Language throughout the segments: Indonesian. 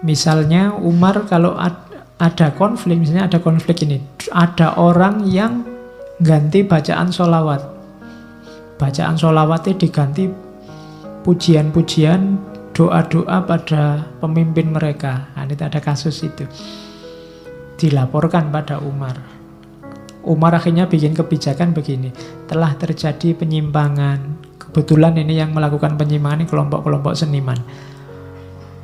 Misalnya Umar kalau ada konflik, misalnya ada konflik ini, ada orang yang ganti bacaan sholawat. Bacaan sholawatnya diganti pujian-pujian, doa-doa pada pemimpin mereka. Nah, ini ada kasus itu. Dilaporkan pada Umar. Umar akhirnya bikin kebijakan begini. Telah terjadi penyimpangan. Kebetulan ini yang melakukan penyimpangan ini kelompok-kelompok seniman.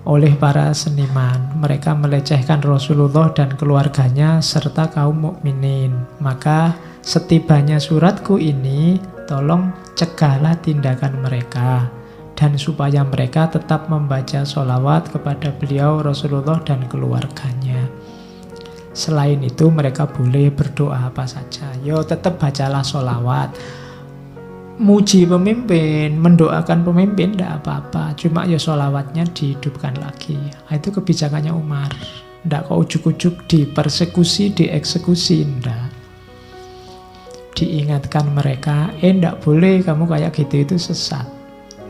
Oleh para seniman, mereka melecehkan Rasulullah dan keluarganya serta kaum mukminin. Maka setibanya suratku ini, tolong cegahlah tindakan mereka. Dan supaya mereka tetap membaca sholawat kepada beliau Rasulullah dan keluarganya. Selain itu mereka boleh berdoa apa saja. Yo tetap bacalah sholawat. Muji pemimpin, mendoakan pemimpin tidak apa-apa. Cuma ya sholawatnya dihidupkan lagi. Nah, itu kebijakannya Umar. Tidak kok ujuk-ujuk dipersekusi, dieksekusi. Tidak. Diingatkan mereka, tidak boleh kamu kayak gitu, itu sesat.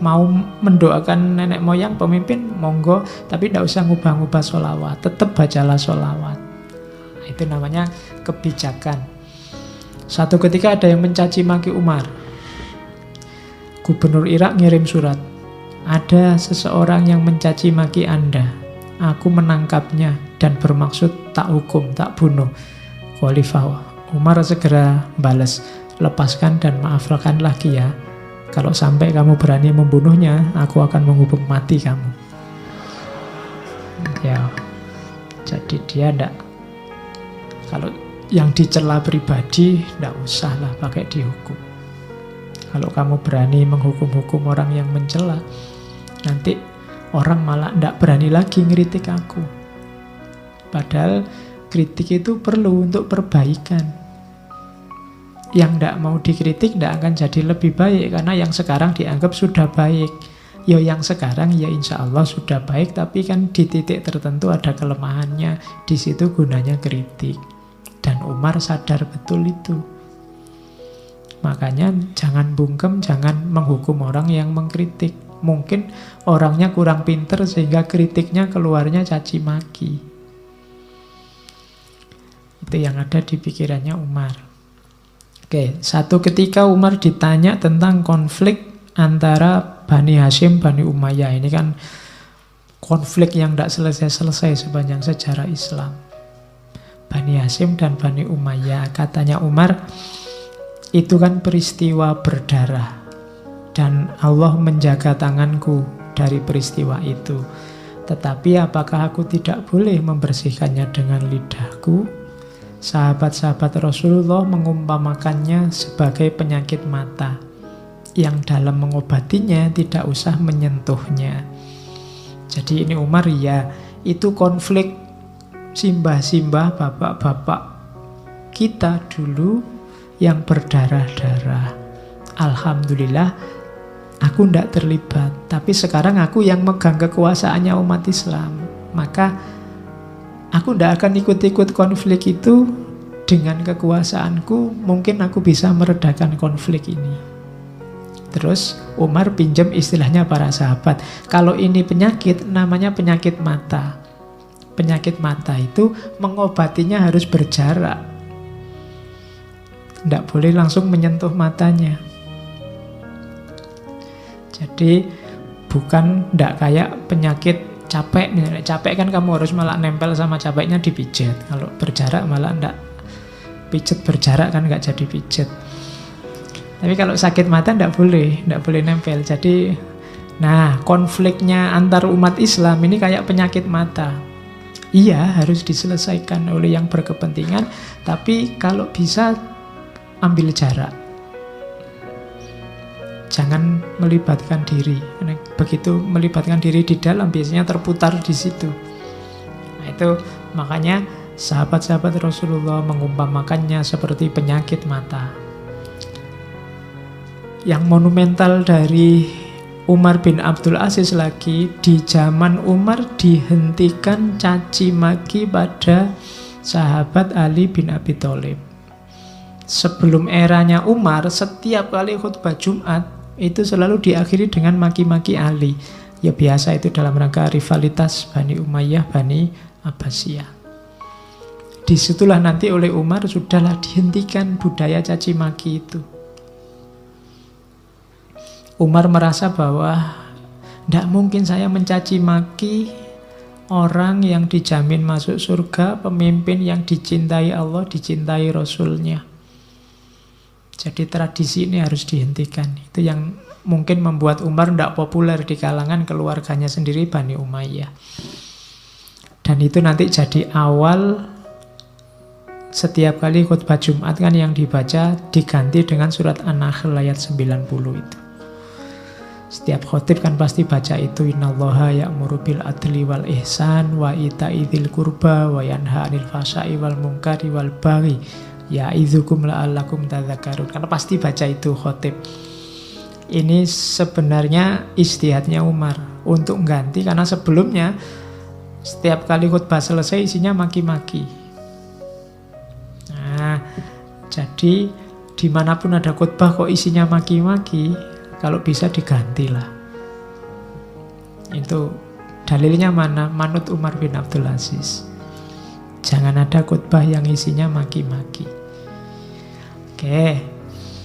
Mau mendoakan nenek moyang pemimpin, monggo. Tapi tidak usah ngubah-ngubah sholawat. Tetap bacalah sholawat. Nah, itu namanya kebijakan. Satu ketika ada yang mencaci maki Umar. Gubernur Irak ngirim surat. Ada seseorang yang mencaci maki Anda. Aku menangkapnya dan bermaksud tak hukum, tak bunuh. Khalifah Umar segera balas, lepaskan dan maafkan lagi ya. Kalau sampai kamu berani membunuhnya, aku akan menghukum mati kamu. Ya, jadi dia ndak. Kalau yang dicela pribadi, ndak usahlah pakai dihukum. Kalau kamu berani menghukum-hukum orang yang mencela, nanti orang malah tidak berani lagi ngeritik aku. Padahal kritik itu perlu untuk perbaikan. Yang tidak mau dikritik tidak akan jadi lebih baik, karena yang sekarang dianggap sudah baik. Ya yang sekarang ya insya Allah sudah baik, tapi kan di titik tertentu ada kelemahannya. Di situ gunanya kritik. Dan Umar sadar betul itu. Makanya jangan bungkem, jangan menghukum orang yang mengkritik. Mungkin orangnya kurang pinter sehingga kritiknya keluarnya caci maki. Itu yang ada di pikirannya Umar. Oke, satu ketika Umar ditanya tentang konflik antara Bani Hashim, Bani Umayyah. Ini kan konflik yang tidak selesai-selesai sepanjang sejarah Islam. Bani Hashim dan Bani Umayyah. Katanya Umar, itu kan peristiwa berdarah dan Allah menjaga tanganku dari peristiwa itu. Tetapi apakah aku tidak boleh membersihkannya dengan lidahku? Sahabat-sahabat Rasulullah mengumpamakannya sebagai penyakit mata yang dalam mengobatinya tidak usah menyentuhnya. Jadi ini Umar, ya itu konflik simbah-simbah bapak-bapak kita dulu yang berdarah-darah. Alhamdulillah aku tidak terlibat. Tapi sekarang aku yang megang kekuasaannya umat Islam. Maka aku tidak akan ikut-ikut konflik itu. Dengan kekuasaanku mungkin aku bisa meredakan konflik ini. Terus Umar pinjam istilahnya para sahabat. Kalau ini penyakit, namanya penyakit mata. Penyakit mata itu mengobatinya harus berjarak. Tidak boleh langsung menyentuh matanya. Jadi bukan tidak kayak penyakit capek. Misalnya capek kan kamu harus malah nempel sama capeknya dipijat. Kalau berjarak malah tidak. Pijet berjarak kan nggak jadi pijet. Tapi kalau sakit mata tidak boleh nempel. Jadi, nah konfliknya antar umat Islam ini kayak penyakit mata. Iya harus diselesaikan oleh yang berkepentingan. Tapi kalau bisa ambil jarak. Jangan melibatkan diri. Begitu melibatkan diri di dalam biasanya terputar di situ. Nah, itu makanya sahabat-sahabat Rasulullah mengumpamakannya seperti penyakit mata. Yang monumental dari Umar bin Abdul Aziz lagi, di zaman Umar dihentikan caci maki pada sahabat Ali bin Abi Thalib. Sebelum eranya Umar, setiap kali khutbah Jumat itu selalu diakhiri dengan maki-maki Ali. Ya biasa itu dalam rangka rivalitas Bani Umayyah, Bani Abbasiyah. Disitulah nanti oleh Umar sudahlah dihentikan budaya caci maki itu. Umar merasa bahwa tidak mungkin saya mencaci maki orang yang dijamin masuk surga, pemimpin yang dicintai Allah, dicintai Rasulnya. Jadi tradisi ini harus dihentikan. Itu yang mungkin membuat Umar tidak populer di kalangan keluarganya sendiri, Bani Umayyah. Dan itu nanti jadi awal setiap kali khutbah Jumat kan yang dibaca diganti dengan surat An-Nahl ayat 90 itu. Setiap khotib kan pasti baca itu, innallaha ya'muru bil adli wal ihsan wa ita'i dzil qurba wa yanha 'anil fahsya'i wal munkari wal baghi ya'idzukum la'allakum tadhakkarun. Karena pasti baca itu khotib. Ini sebenarnya ijtihadnya Umar untuk ganti, karena sebelumnya setiap kali khutbah selesai isinya maki-maki. Nah, jadi dimanapun ada khutbah kok isinya maki-maki, kalau bisa digantilah. Itu dalilnya mana? Manut Umar bin Abdul Aziz. Jangan ada khutbah yang isinya maki-maki. Oke.